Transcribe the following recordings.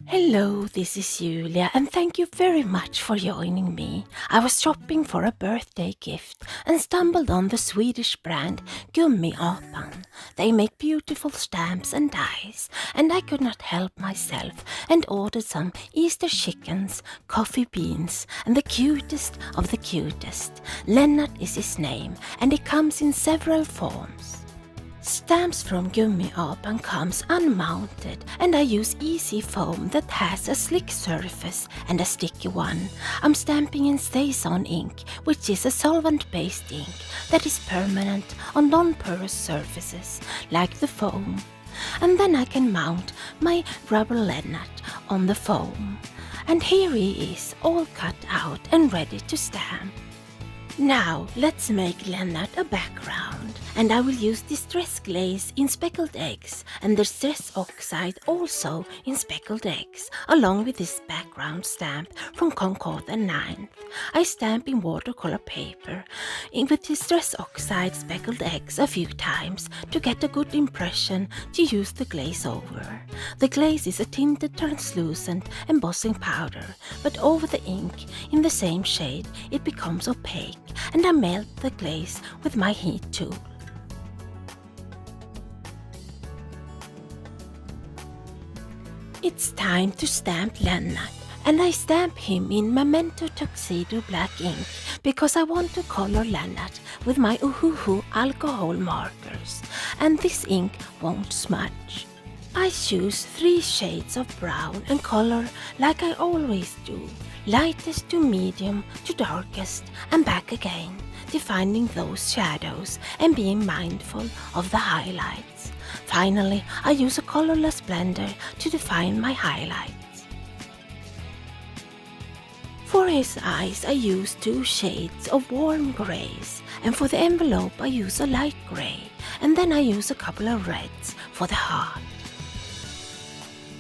Hello, this is Julia and thank you very much for joining me. I was shopping for a birthday gift and stumbled on the Swedish brand Gummiapan. They make beautiful stamps and dies, and I could not help myself and ordered some Easter chickens, coffee beans and the cutest of the cutest. Lennart is his name and it comes in several forms. Stamps from Gummiapan comes unmounted and I use easy foam that has a slick surface and a sticky one. I'm stamping in StazOn ink, which is a solvent-based ink that is permanent on non-porous surfaces like the foam. And then I can mount my rubber Lennart on the foam. And here he is, all cut out and ready to stamp. Now let's make Lennart a background, and I will use Distress Glaze in Speckled eggs and Distress Oxide also in Speckled eggs, along with this background stamp from Concord and 9th. I stamp in watercolor paper with Distress Oxide Speckled eggs a few times to get a good impression to use the glaze over. The glaze is a tinted translucent embossing powder, but over the ink in the same shade it becomes opaque, and I melt the glaze with my heat tool. It's time to stamp Lennart, and I stamp him in Memento Tuxido Black ink because I want to color Lennart with my Ohuhu Alcohole markers, and this ink won't smudge. I choose 3 shades of brown and color like I always do, lightest to medium to darkest and back again, defining those shadows and being mindful of the highlights. Finally, I use a colorless blender to define my highlights. For his eyes I use 2 shades of warm grays, and for the envelope I use a light gray, and then I use a couple of reds for the heart.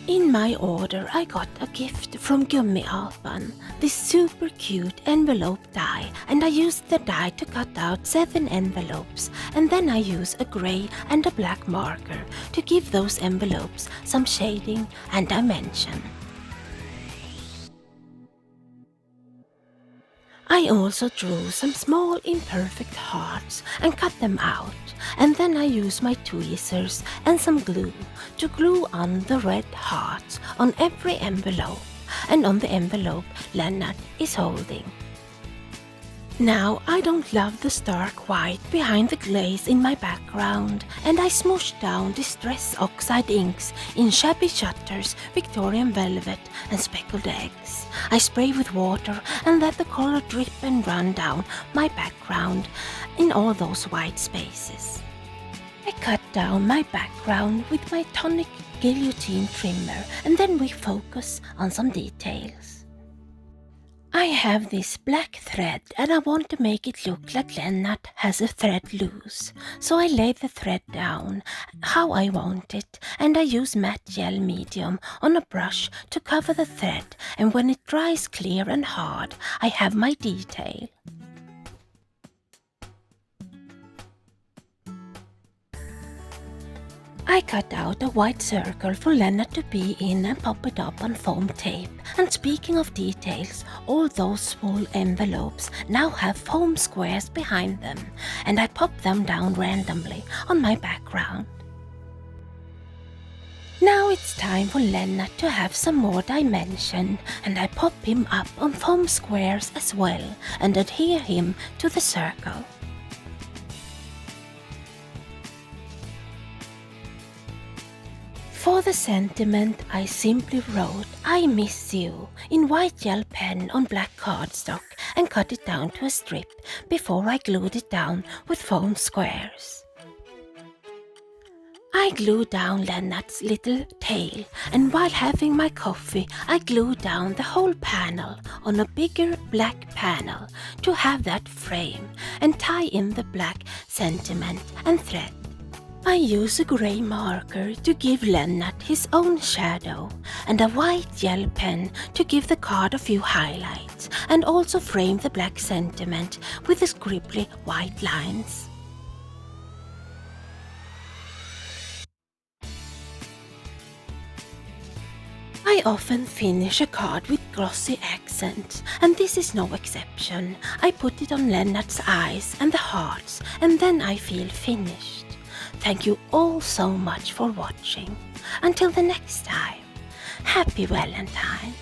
In my order I got a gift from Gummiapan, this super cute envelope die, and I used the die to cut out 7 envelopes, and then I use a grey and a black marker to give those envelopes some shading and dimension. I also drew some small imperfect hearts and cut them out, and then I use my tweezers and some glue to glue on the red hearts on every envelope and on the envelope Lennart is holding. Now I don't love the stark white behind the glaze in my background, and I smooshed down Distress Oxide Inks in Shabby Shutters, Victorian Velvet and Speckled eggs. I spray with water and let the color drip and run down my background in all those white spaces. I cut down my background with my tonic guillotine trimmer, and then we focus on some details. I have this black thread and I want to make it look like Lennart has a thread loose, so I lay the thread down how I want it, and I use matte gel medium on a brush to cover the thread, and when it dries clear and hard I have my detail. I cut out a white circle for Lennart to be in and pop it up on foam tape. And speaking of details, all those small envelopes now have foam squares behind them, and I pop them down randomly on my background. Now it's time for Lennart to have some more dimension, and I pop him up on foam squares as well and adhere him to the circle. For the sentiment I simply wrote "I miss you" in white gel pen on black cardstock and cut it down to a strip before I glued it down with foam squares. I glued down Lennart's little tail, and while having my coffee I glued down the whole panel on a bigger black panel to have that frame and tie in the black sentiment and thread. I use a grey marker to give Lennart his own shadow, and a white gel pen to give the card a few highlights, and also frame the black sentiment with the scribbly white lines. I often finish a card with glossy accents, and this is no exception. I put it on Lennart's eyes and the hearts, and then I feel finished. Thank you all so much for watching. Until the next time, happy Valentine.